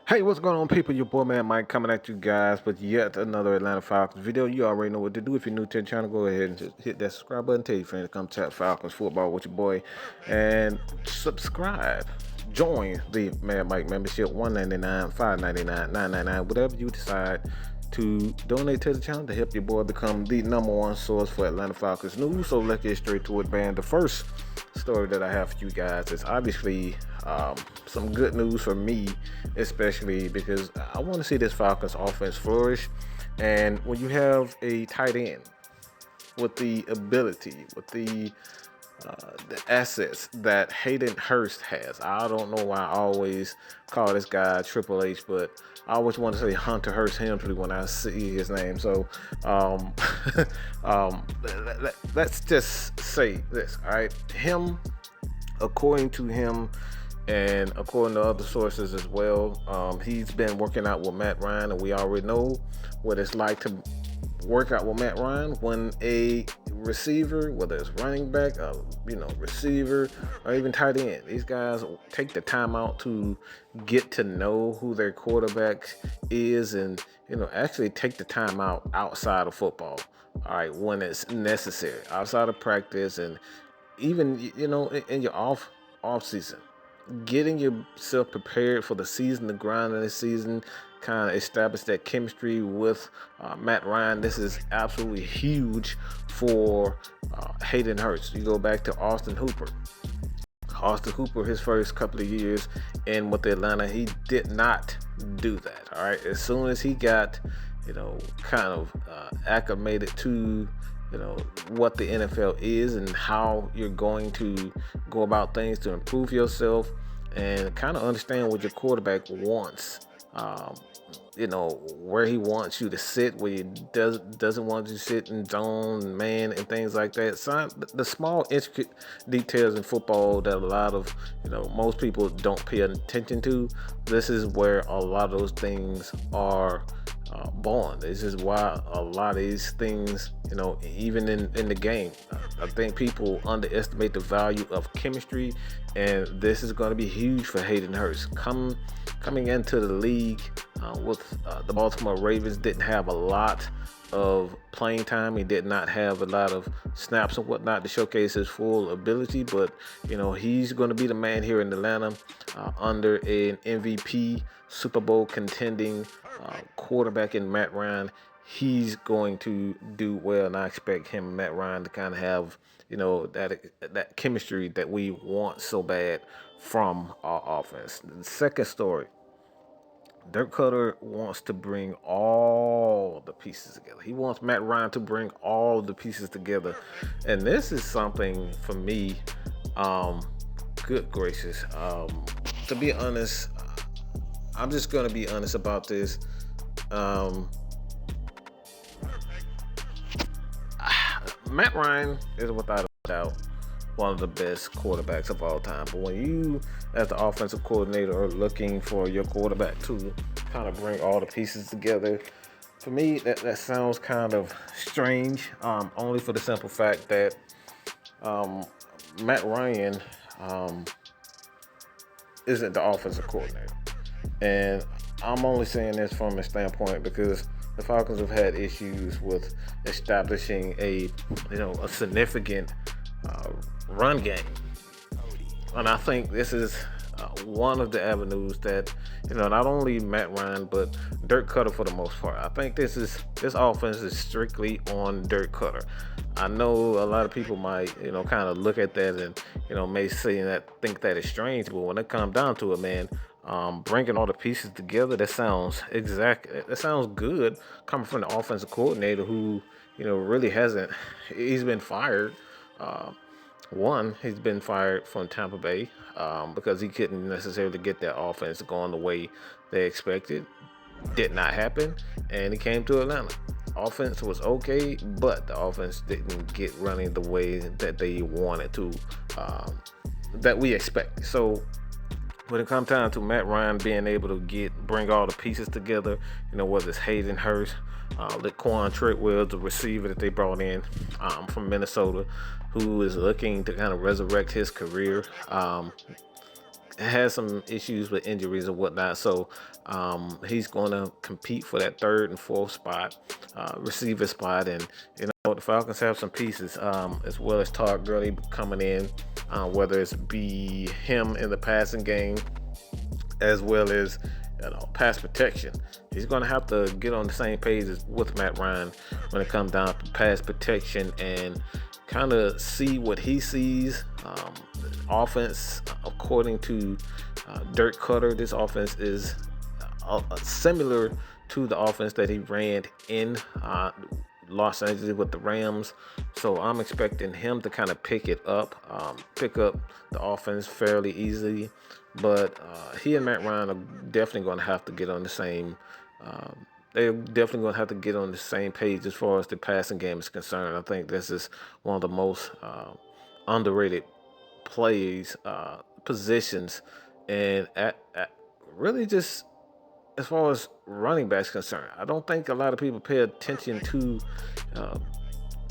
Hey, what's going on, people? Your boy, man, Mike, coming at you guys with yet another Atlanta Falcons video. You already know what to do. If you're new to the channel, go ahead and just hit that subscribe button. Tell your friends to come chat Falcons football with your boy, and subscribe. Join the Mad Mike membership. $1.99, $5.99, $9.99, whatever you decide to donate to the channel to help your boy become the #1 source for Atlanta Falcons news. So let's get straight to it, man. The first story that I have for you guys is obviously some good news for me, especially because I want to see this Falcons offense flourish. And when you have a tight end with the ability, with the assets that Hayden Hurst has. I don't know why I always call this guy Triple H, but I always want to say Hunter Hurst Hemsley when I see his name. So let's just say this, all right? According to him, and according to other sources as well, he's been working out with Matt Ryan, and we already know what it's like to work out with Matt Ryan when a receiver, whether it's running back, receiver, or even tight end, these guys take the time out to get to know who their quarterback is, and actually take the time out outside of football. All right, when it's necessary, outside of practice, and even in your off season, getting yourself prepared for the season, the grind of the season, kind of establish that chemistry with Matt Ryan. This is absolutely huge for Hayden Hurst. You go back to Austin Hooper. His first couple of years in with Atlanta, he did not do that. All right, as soon as he got, kind of acclimated to what the NFL is and how you're going to go about things to improve yourself and kind of understand what your quarterback wants. Where he wants you to sit, where he doesn't want you to sit in zone, man, and things like that. So the small intricate details in football that a lot of most people don't pay attention to. This is where a lot of those things are born. This is why a lot of these things, even in the game, I think people underestimate the value of chemistry, and this is going to be huge for Hayden Hurst. Coming into the league with the Baltimore Ravens, didn't have a lot of playing time. He did not have a lot of snaps and whatnot to showcase his full ability, but he's going to be the man here in Atlanta under an MVP, Super Bowl contending quarterback in Matt Ryan. He's going to do well, and I expect him and Matt Ryan to kind of have that chemistry that we want so bad from our offense. The second story, Dirk Cutter wants to bring all the pieces together. He wants Matt Ryan to bring all the pieces together. And this is something for me, good gracious. To be honest, I'm just going to be honest about this. Matt Ryan is without a doubt one of the best quarterbacks of all time. But when you, as the offensive coordinator, are looking for your quarterback to kind of bring all the pieces together, for me, that sounds kind of strange, only for the simple fact that Matt Ryan isn't the offensive coordinator. And I'm only saying this from a standpoint because the Falcons have had issues with establishing a significant run game, and I think this is one of the avenues that not only Matt Ryan but Dirk Cutter for the most part. I think this offense is strictly on Dirk Cutter. I know a lot of people might kind of look at that and may think that is strange, but when it comes down to it, man, bringing all the pieces together, that sounds good coming from the offensive coordinator who really hasn't. He's been fired. He's been fired from Tampa Bay because he couldn't necessarily get that offense going the way they expected. Did not happen, and he came to Atlanta. Offense was okay, but the offense didn't get running the way that they wanted to, that we expected. So when it comes down to Matt Ryan being able to bring all the pieces together, whether it's Hayden Hurst, Laquan Treadwell, the receiver that they brought in from Minnesota, who is looking to kind of resurrect his career. has some issues with injuries and whatnot. So he's going to compete for that third and fourth spot, receiver spot. And, the Falcons have some pieces, as well as Todd Gurley coming in, whether it's be him in the passing game, as well as pass protection. He's going to have to get on the same page with Matt Ryan when it comes down to pass protection and kind of see what he sees. Offense, according to Dirk Cutter, this offense is similar to the offense that he ran in Los Angeles with the Rams. So I'm expecting him to kind of pick up the offense fairly easily. But he and Matt Ryan are definitely going to have to get on the same. They're definitely going to have to get on the same page as far as the passing game is concerned. I think this is one of the most underrated positions, and at really just as far as running backs concerned, I don't think a lot of people pay attention to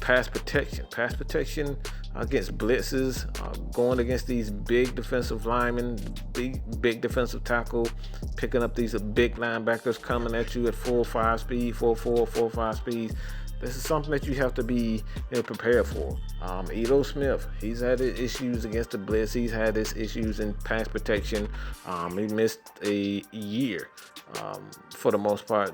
pass protection. Pass protection against blitzes, going against these big defensive linemen, big defensive tackle, picking up these big linebackers coming at you at 4.5 speed, 4.4, 4.5 speeds. This is something that you have to be prepared for. Ito Smith, he's had his issues against the blitz. He's had his issues in pass protection. He missed a year for the most part,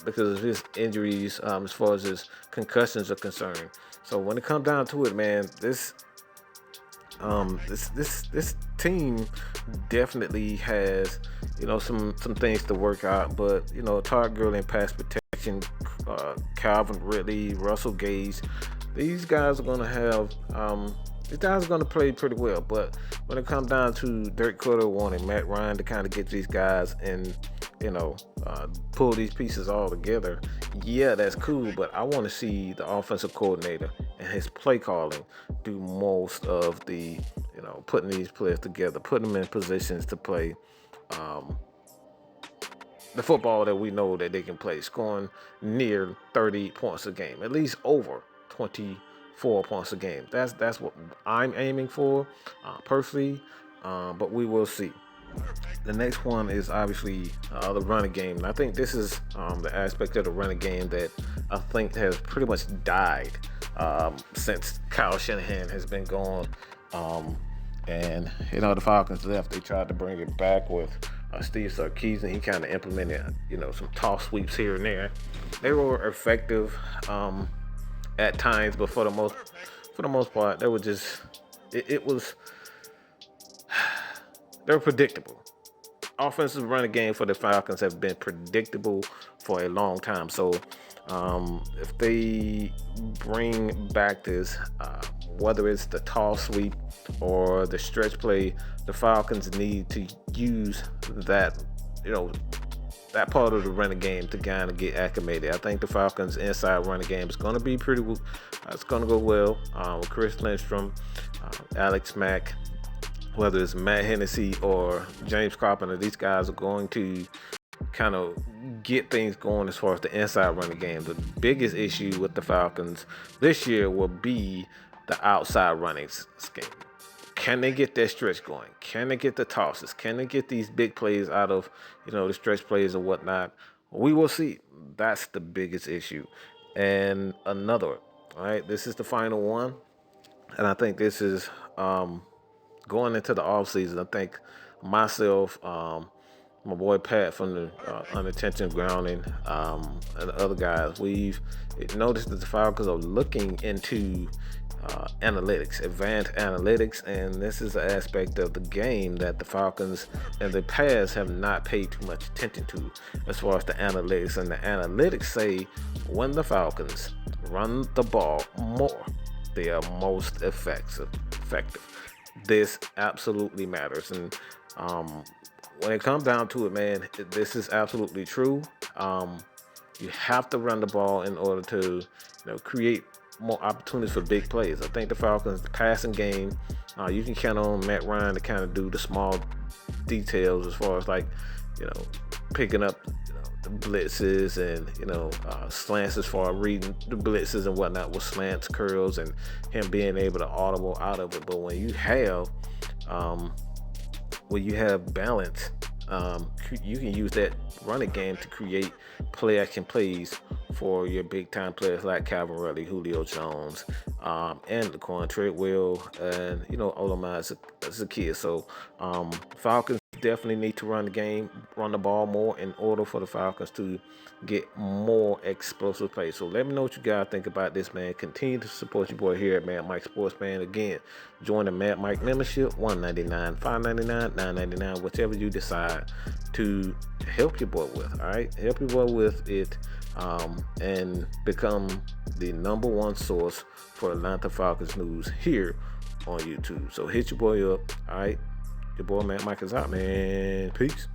because of his injuries, as far as his concussions are concerned. So when it comes down to it, man, this team definitely has some things to work out. But Todd Gurley in pass protection, Calvin Ridley, Russell Gage, these guys are gonna have these guys are gonna play pretty well. But when it comes down to Dirk Cutter wanting Matt Ryan to kind of get these guys and pull these pieces all together, yeah, that's cool. But I want to see the offensive coordinator and his play calling do most of the putting these players together, putting them in positions to play the football that we know that they can play, scoring near 30 points a game, at least over 24 points a game. That's what I'm aiming for personally, but we will see. The next one is obviously the running game. And I think this is the aspect of the running game that I think has pretty much died since Kyle Shanahan has been gone. And the Falcons left. They tried to bring it back with Steve Sarkisian. He kind of implemented some toss sweeps here and there. They were effective at times, but for the most part, they were just they were predictable. Offensive running game for the Falcons have been predictable for a long time. So if they bring back this, whether it's the toss sweep or the stretch play, the Falcons need to use that, that part of the running game to kind of get acclimated. I think the Falcons' inside running game is going to be it's going to go well with Chris Lindstrom, Alex Mack. Whether it's Matt Hennessy or James Carpenter, these guys are going to kind of get things going as far as the inside running game. The biggest issue with the Falcons this year will be the outside running scheme. Can they get that stretch going? Can they get the tosses? Can they get these big plays out of, the stretch plays or whatnot? We will see. That's the biggest issue. And another, all right, this is the final one. And I think this is going into the offseason. I think myself, my boy Pat from the Unintentional Grounding, and the other guys, we've noticed that the Falcons are looking into analytics, advanced analytics, and this is an aspect of the game that the Falcons in the past have not paid too much attention to as far as the analytics. And the analytics say when the Falcons run the ball more, they are most effective. This absolutely matters. And when it comes down to it, man, this is absolutely true. You have to run the ball in order to create more opportunities for big plays. I think the Falcons, the passing game, you can count on Matt Ryan to kind of do the small details as far as picking up the blitzes and slants, as far as reading the blitzes and whatnot with slants, curls, and him being able to audible out of it. But when you have when you have balance, you can use that running game to create play action plays for your big time players like Calvin Ridley, Julio Jones, and Laquan Treadwell, and Olamide as a kid. So Falcons definitely need to run the game, run the ball more in order for the Falcons to get more explosive plays. So let me know what you guys think about this, man. Continue to support your boy here at Mad Mike Sports, man. Again, join the Mad Mike membership, $1.99, $5.99, $9.99, whichever you decide to help your boy with. All right, help your boy with it, and become the #1 source for Atlanta Falcons news here on YouTube. So hit your boy up. All right, your boy Mad Mike is out, man. Peace.